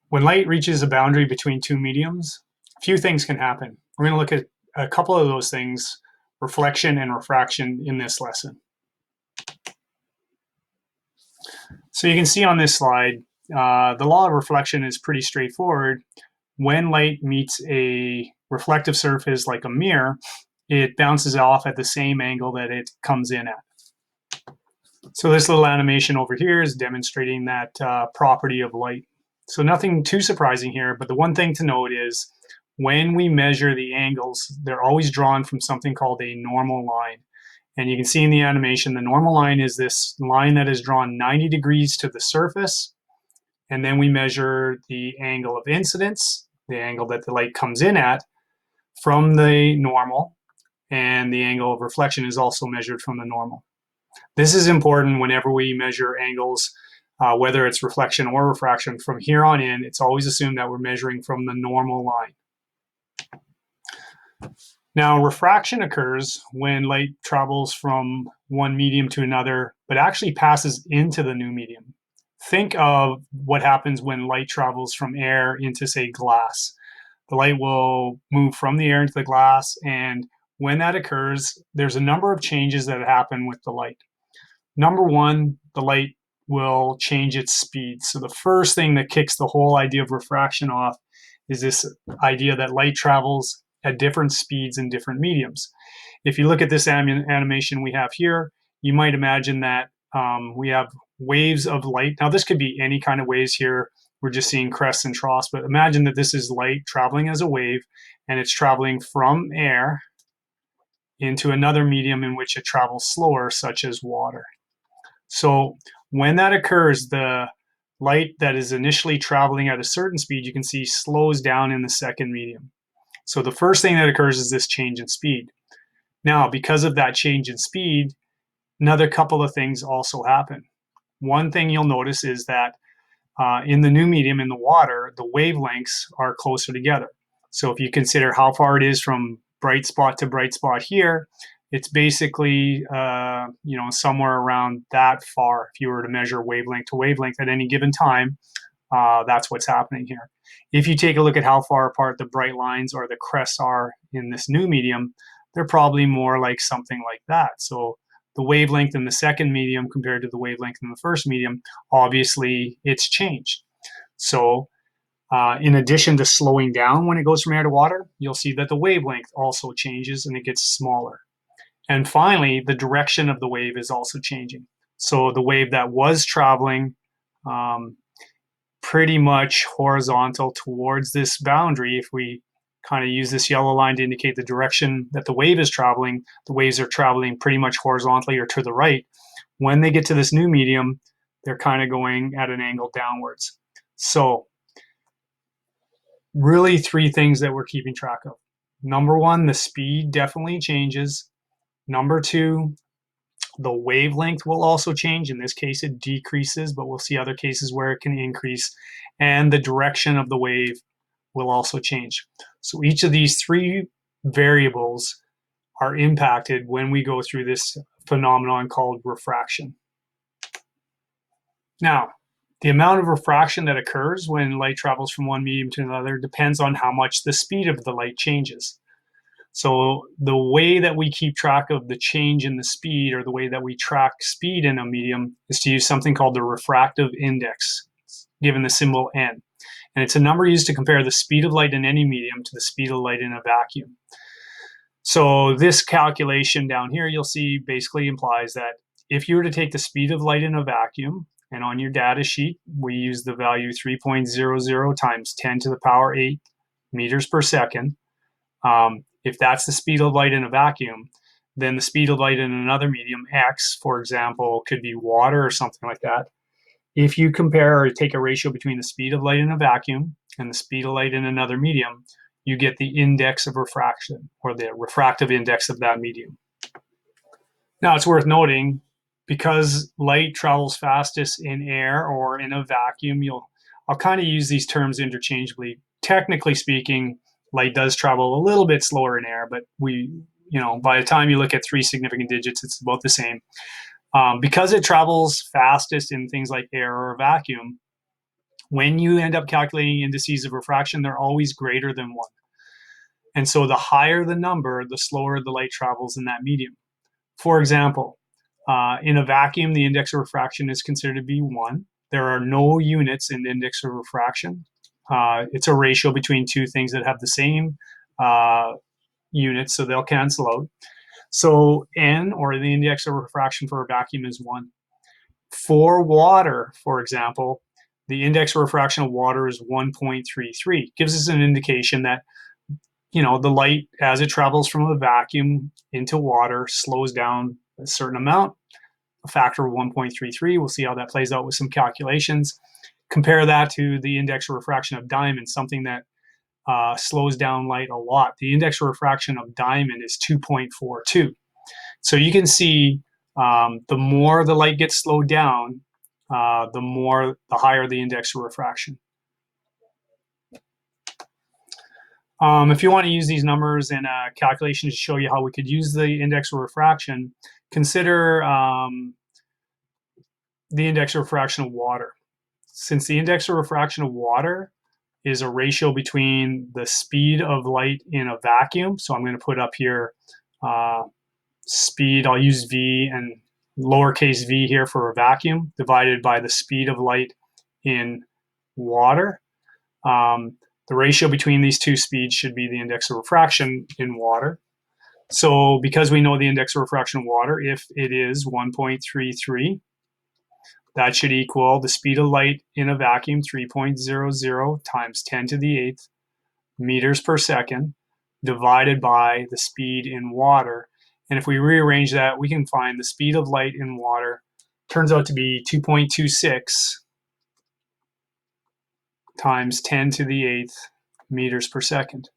When light reaches a boundary between two mediums, a few things can happen. We're going to look at a couple of those things, reflection and refraction, in this lesson. So you can see on this slide, the law of reflection is pretty straightforward. When light meets a reflective surface like a mirror, it bounces off at the same angle that it comes in at. So this little animation over here is demonstrating that property of light. So nothing too surprising here, but the one thing to note is when we measure the angles, they're always drawn from something called a normal line. And you can see in the animation, the normal line is this line that is drawn 90 degrees to the surface. And then we measure the angle of incidence, the angle that the light comes in at, from the normal. And the angle of reflection is also measured from the normal. This is important whenever we measure angles, whether it's reflection or refraction. From here on in, it's always assumed that we're measuring from the normal line. Now, refraction occurs when light travels from one medium to another, but actually passes into the new medium. Think of what happens when light travels from air into, say, glass. The light will move from the air into the glass, and when that occurs, there's a number of changes that happen with the light. Number one, the light will change its speed. So the first thing that kicks the whole idea of refraction off is this idea that light travels at different speeds in different mediums. If you look at this animation we have here, you might imagine that we have waves of light. Now this could be any kind of waves here. We're just seeing crests and troughs, but imagine that this is light traveling as a wave, and it's traveling from air into another medium in which it travels slower, such as water. So when that occurs, the light that is initially traveling at a certain speed, you can see slows down in the second medium. So the first thing that occurs is this change in speed. Now, because of that change in speed, another couple of things also happen. One thing you'll notice is that in the new medium, in the water, the wavelengths are closer together. So if you consider how far it is from bright spot to bright spot here, it's basically somewhere around that far. If you were to measure wavelength to wavelength at any given time, that's what's happening here. If you take a look at how far apart the bright lines or the crests are in this new medium, they're probably more like something like that. So the wavelength in the second medium compared to the wavelength in the first medium, obviously it's changed. So in addition to slowing down when it goes from air to water, you'll see that the wavelength also changes and it gets smaller. And finally, the direction of the wave is also changing. So the wave that was traveling pretty much horizontal towards this boundary, if we kind of use this yellow line to indicate the direction that the wave is traveling, the waves are traveling pretty much horizontally or to the right. When they get to this new medium, they're kind of going at an angle downwards. So really three things that we're keeping track of. Number one, the speed definitely changes. Number two, the wavelength will also change. In this case, it decreases, but we'll see other cases where it can increase. And the direction of the wave will also change. So each of these three variables are impacted when we go through this phenomenon called refraction. Now, the amount of refraction that occurs when light travels from one medium to another depends on how much the speed of the light changes. So the way that we keep track of the change in the speed, or the way that we track speed in a medium, is to use something called the refractive index, given the symbol n. And it's a number used to compare the speed of light in any medium to the speed of light in a vacuum. So this calculation down here, you'll see, basically implies that if you were to take the speed of light in a vacuum, and on your data sheet, we use the value 3.00 times 10 to the power 8 meters per second. If that's the speed of light in a vacuum, then the speed of light in another medium, x, for example, could be water or something like that. If you compare or take a ratio between the speed of light in a vacuum and the speed of light in another medium, you get the index of refraction, or the refractive index of that medium. Now, it's worth noting, because light travels fastest in air or in a vacuum, I'll kind of use these terms interchangeably. Technically speaking, light does travel a little bit slower in air, but by the time you look at three significant digits, it's about the same. Because it travels fastest in things like air or vacuum, when you end up calculating indices of refraction, they're always greater than 1. And so the higher the number, the slower the light travels in that medium. For example, in a vacuum, the index of refraction is considered to be 1. There are no units in the index of refraction. It's a ratio between two things that have the same units, so they'll cancel out. So n, or the index of refraction for a vacuum, is 1. For water, for example, the index of refraction of water is 1.33. Gives us an indication that, you know, the light, as it travels from a vacuum into water, slows down a certain amount, a factor of 1.33. We'll see how that plays out with some calculations. Compare that to the index of refraction of diamond, something that slows down light a lot. The index of refraction of diamond is 2.42. So you can see the more the light gets slowed down, the higher the index of refraction. If you want to use these numbers in a calculation to show you how we could use the index of refraction, consider the index of refraction of water. Since the index of refraction of water is a ratio between the speed of light in a vacuum, so I'm going to put up here speed, I'll use v and lowercase v here for a vacuum, divided by the speed of light in water. The ratio between these two speeds should be the index of refraction in water. So because we know the index of refraction of water, if it is 1.33, that should equal the speed of light in a vacuum, 3.00 times 10 to the 8th meters per second, divided by the speed in water. And if we rearrange that, we can find the speed of light in water turns out to be 2.26 times 10 to the 8th meters per second.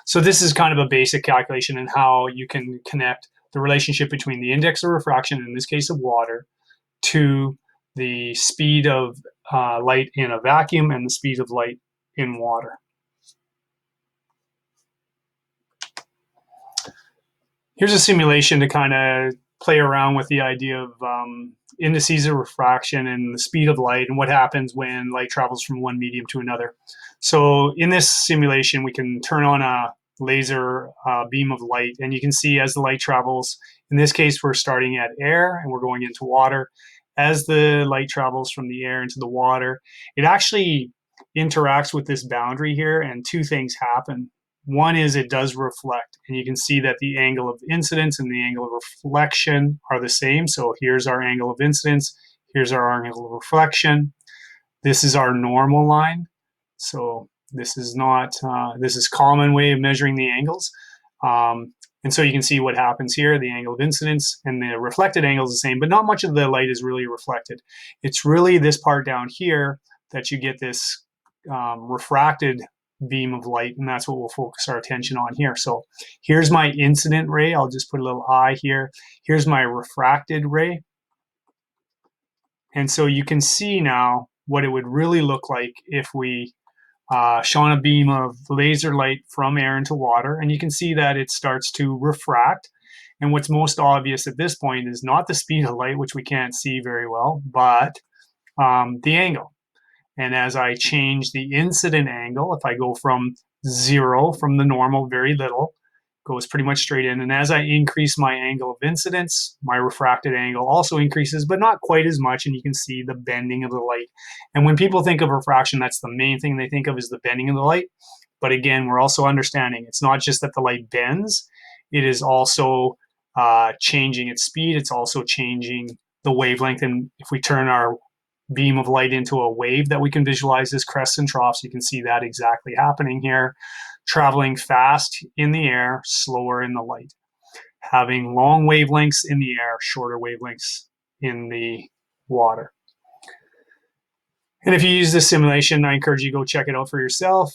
So this is kind of a basic calculation in how you can connect the relationship between the index of refraction, in this case of water, to the speed of light in a vacuum and the speed of light in water. Here's a simulation to kind of play around with the idea of indices of refraction and the speed of light and what happens when light travels from one medium to another. So in this simulation, we can turn on a laser beam of light, and you can see as the light travels, in this case, we're starting at air and we're going into water. As the light travels from the air into the water, it actually interacts with this boundary here, and two things happen. One is it does reflect, and you can see that the angle of incidence and the angle of reflection are the same. So here's our angle of incidence, here's our angle of reflection. This is our normal line. So this is not, this is common way of measuring the angles. And so you can see what happens here. The angle of incidence and the reflected angle is the same, but not much of the light is really reflected. It's really this part down here that you get this refracted beam of light, and that's what we'll focus our attention on here. So here's my incident ray. I'll just put a little I here. Here's my refracted ray. And so you can see now what it would really look like if we shone a beam of laser light from air into water, and you can see that it starts to refract. And what's most obvious at this point is not the speed of light, which we can't see very well, but the angle. And as I change the incident angle, if I go from 0, from the normal, very little, goes pretty much straight in. And as I increase my angle of incidence, my refracted angle also increases, but not quite as much. And you can see the bending of the light. And when people think of refraction, that's the main thing they think of, is the bending of the light. But again, we're also understanding it's not just that the light bends, it is also changing its speed. It's also changing the wavelength. And if we turn our beam of light into a wave that we can visualize as crests and troughs, you can see that exactly happening here, traveling fast in the air, slower in the light, having long wavelengths in the air, shorter wavelengths in the water. And if you use this simulation, I encourage you to go check it out for yourself.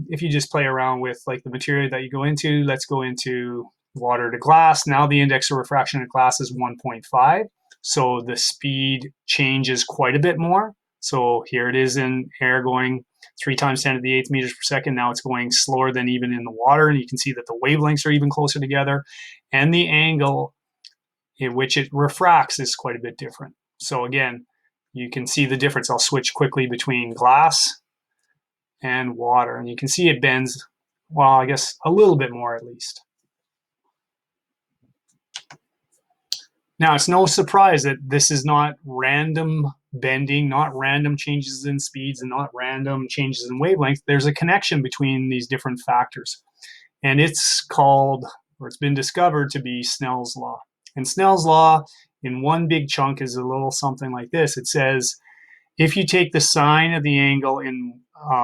If you just play around with like the material that you go into, let's go into water to glass. Now the index of refraction of glass is 1.5. So the speed changes quite a bit more. So here it is in air going 3 times 10 to the 8th meters per second. Now it's going slower than even in the water. And you can see that the wavelengths are even closer together. And the angle in which it refracts is quite a bit different. So again, you can see the difference. I'll switch quickly between glass and water, and you can see it bends, well, I guess a little bit more at least. Now, it's no surprise that this is not random bending, not random changes in speeds, and not random changes in wavelength. There's a connection between these different factors. And it's called, or it's been discovered to be Snell's Law. And Snell's Law, in one big chunk, is a little something like this. It says, if you take the sine of the angle in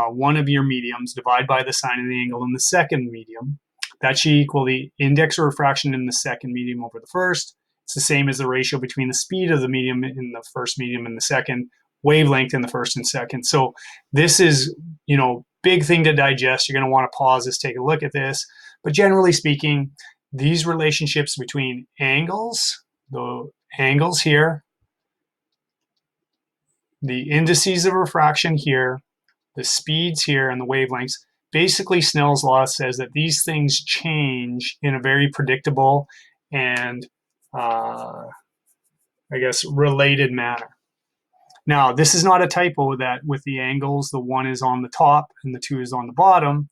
one of your mediums, divide by the sine of the angle in the second medium, that should equal the index of refraction in the second medium over the first. It's the same as the ratio between the speed of the medium in the first medium and the second, wavelength in the first and second. So this is, big thing to digest. You're going to want to pause this, take a look at this. But generally speaking, these relationships between angles, the angles here, the indices of refraction here, the speeds here, and the wavelengths, basically Snell's law says that these things change in a very predictable and related manner. Now, this is not a typo that with the angles, the 1 is on the top and the 2 is on the bottom.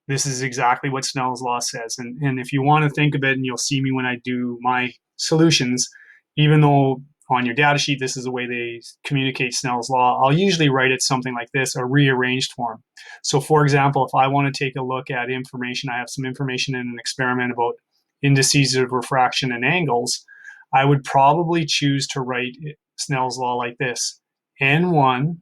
This is exactly what Snell's law says. And if you want to think of it, and you'll see me when I do my solutions, even though on your data sheet, this is the way they communicate Snell's law, I'll usually write it something like this, a rearranged form. So for example, if I want to take a look at information, I have some information in an experiment about indices of refraction and angles, I would probably choose to write Snell's law like this. N1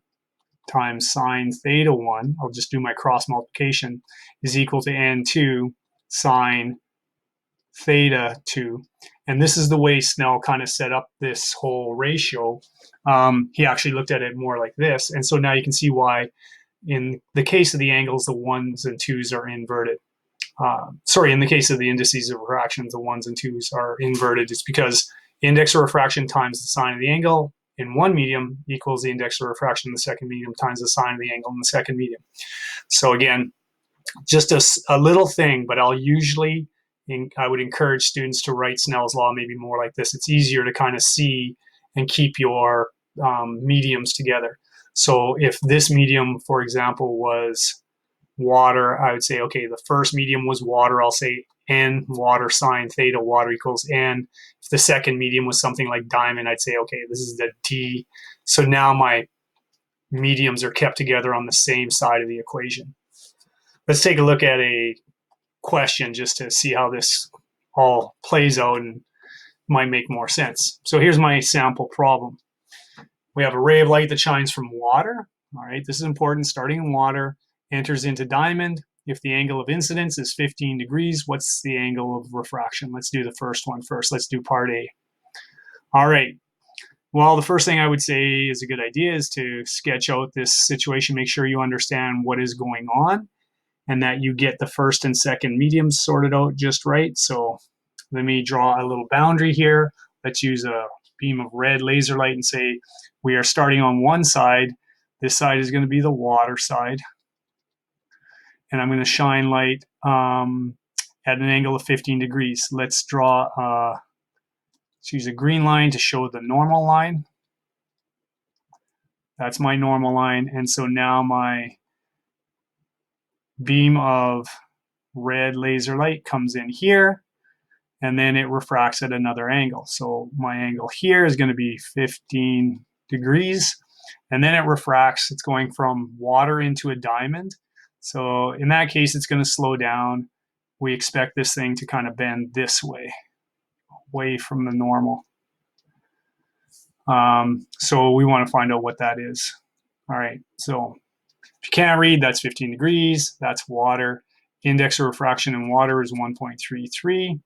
times sine theta 1, I'll just do my cross multiplication, is equal to N2 sine theta 2. And this is the way Snell kind of set up this whole ratio. He actually looked at it more like this. And so now you can see why in the case of the angles, the 1s and 2s are inverted. In the case of the indices of refraction, the 1s and 2s are inverted. It's because index of refraction times the sine of the angle in one medium equals the index of refraction in the second medium times the sine of the angle in the second medium. So again, just a little thing, but I would encourage students to write Snell's law maybe more like this. It's easier to kind of see and keep your mediums together. So if this medium, for example, was water, I would say, okay, the first medium was water. I'll say N water sine theta water equals N. If the second medium was something like diamond, I'd say, okay, this is the D. So now my mediums are kept together on the same side of the equation. Let's take a look at a question just to see how this all plays out and might make more sense. So here's my sample problem. We have a ray of light that shines from water. All right, this is important. Starting in water, enters into diamond. If the angle of incidence is 15 degrees, what's the angle of refraction? Let's do the first one first. Let's do part A. All right. Well, the first thing I would say is a good idea is to sketch out this situation, make sure you understand what is going on, and that you get the first and second mediums sorted out just right. So let me draw a little boundary here. Let's use a beam of red laser light and say we are starting on one side. This side is going to be the water side. And I'm going to shine light at an angle of 15 degrees. Let's use a green line to show the normal line. That's my normal line. And so now my beam of red laser light comes in here, and then it refracts at another angle. So my angle here is going to be 15 degrees, and then it refracts. It's going from water into a diamond. So in that case, it's going to slow down. We expect this thing to kind of bend this way, away from the normal. So we want to find out what that is. All right, so if you can't read, that's 15 degrees. That's water. Index of refraction in water is 1.33.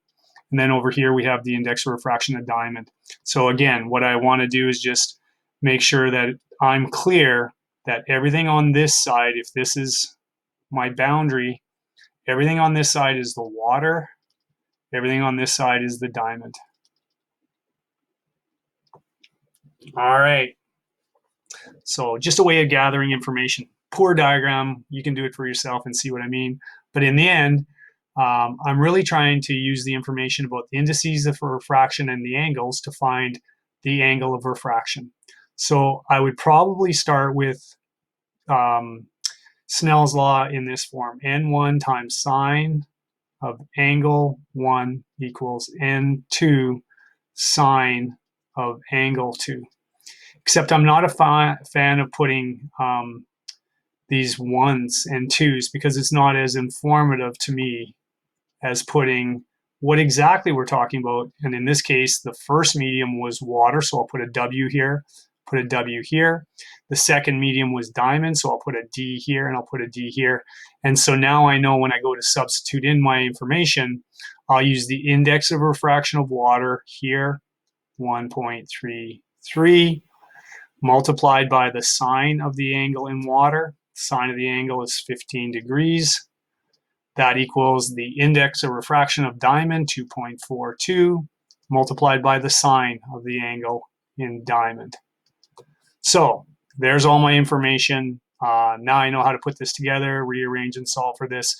And then over here, we have the index of refraction of diamond. So again, what I want to do is just make sure that I'm clear that everything on this side, if this is my boundary, everything on this side is the water. Everything on this side is the diamond. All right. So just a way of gathering information. Poor diagram. You can do it for yourself and see what I mean. But in the end, I'm really trying to use the information about the indices of refraction and the angles to find the angle of refraction. So I would probably start with Snell's law in this form. N1 times sine of angle 1 equals N2 sine of angle 2. Except I'm not a fan of putting these 1s and 2s because it's not as informative to me as putting what exactly we're talking about. And in this case, the first medium was water, so I'll put a W here, put a W here. The second medium was diamond, so I'll put a D here and I'll put a D here. And so now I know when I go to substitute in my information, I'll use the index of refraction of water here, 1.33, multiplied by the sine of the angle in water. Sine of the angle is 15 degrees. That equals the index of refraction of diamond, 2.42, multiplied by the sine of the angle in diamond. So there's all my information. Now I know how to put this together, rearrange and solve for this.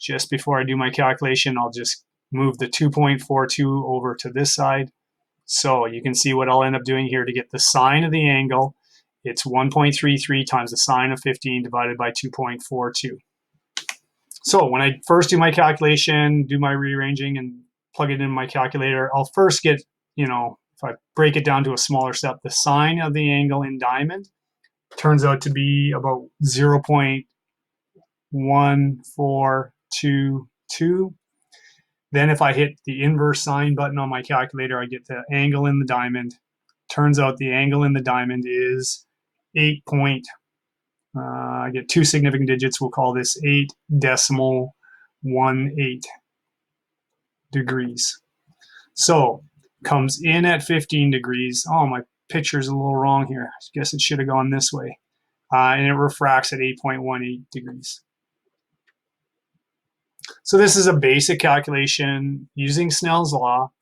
Just before I do my calculation, I'll just move the 2.42 over to this side. So you can see what I'll end up doing here to get the sine of the angle. It's 1.33 times the sine of 15 divided by 2.42. So when I first do my calculation, do my rearranging and plug it in my calculator, I'll first get, if I break it down to a smaller step, the sine of the angle in diamond turns out to be about 0.1422. Then if I hit the inverse sine button on my calculator, I get the angle in the diamond. Turns out the angle in the diamond is 8. I get two significant digits. We'll call this 8.18 degrees. So comes in at 15 degrees. Oh, my picture's a little wrong here. I guess it should have gone this way. And it refracts at 8.18 degrees. So this is a basic calculation using Snell's law.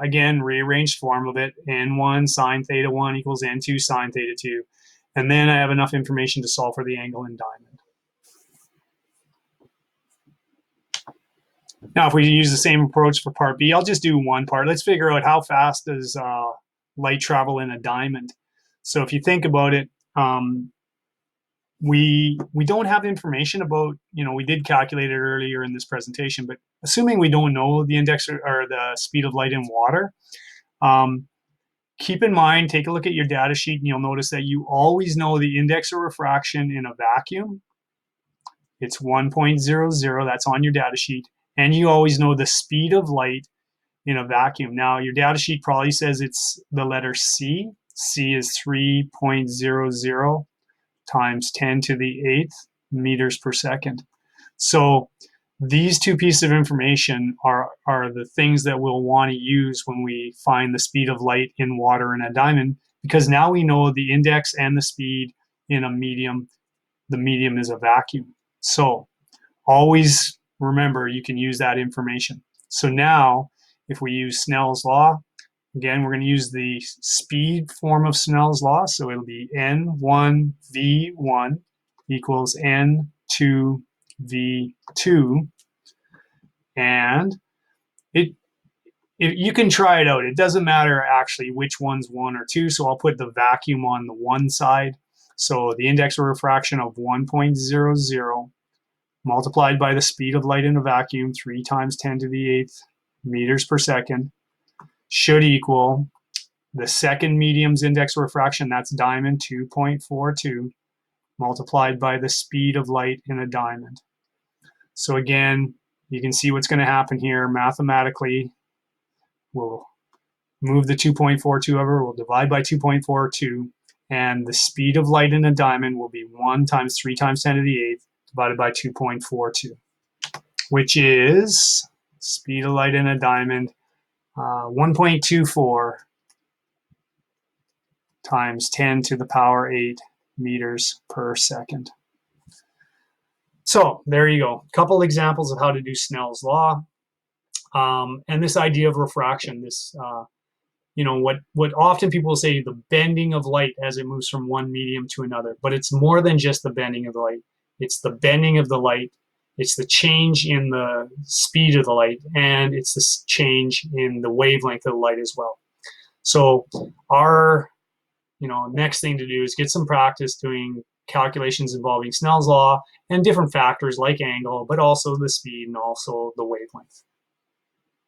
Again, rearranged form of it. N1 sine theta 1 equals N2 sine theta 2. And then I have enough information to solve for the angle in diamond. Now, if we use the same approach for part B, I'll just do one part. Let's figure out how fast does light travel in a diamond. So if you think about it, we don't have information about, we did calculate it earlier in this presentation, but assuming we don't know the index or the speed of light in water, keep in mind, take a look at your data sheet and you'll notice that you always know the index of refraction in a vacuum. It's 1.00, that's on your data sheet. And you always know the speed of light in a vacuum. Now, your data sheet probably says it's the letter C. C is 3.00 times 10 to the 8th meters per second. So these two pieces of information are the things that we'll want to use when we find the speed of light in water in a diamond, because now we know the index and the speed in a medium. The medium is a vacuum. So always remember you can use that information. So now if we use Snell's law, again, we're going to use the speed form of Snell's law. So it'll be N1V1 equals N2V2. And you can try it out. It doesn't matter actually which one's 1 or 2. So I'll put the vacuum on the one side. So the index of refraction of 1.00 multiplied by the speed of light in a vacuum, 3 times 10 to the 8th meters per second, should equal the second medium's index of refraction, that's diamond, 2.42, multiplied by the speed of light in a diamond. So again, you can see what's going to happen here mathematically. We'll move the 2.42 over, we'll divide by 2.42, and the speed of light in a diamond will be 1 times 3 times 10 to the 8th divided by 2.42, which is speed of light in a diamond, 1.24 times 10 to the power 8 meters per second. So there you go. A couple examples of how to do Snell's law. And this idea of refraction, this, what often people say, the bending of light as it moves from one medium to another. But it's more than just the bending of the light. It's the bending of the light. It's the change in the speed of the light. And it's the change in the wavelength of the light as well. So our next thing to do is get some practice doing calculations involving Snell's law and different factors like angle, but also the speed and also the wavelength.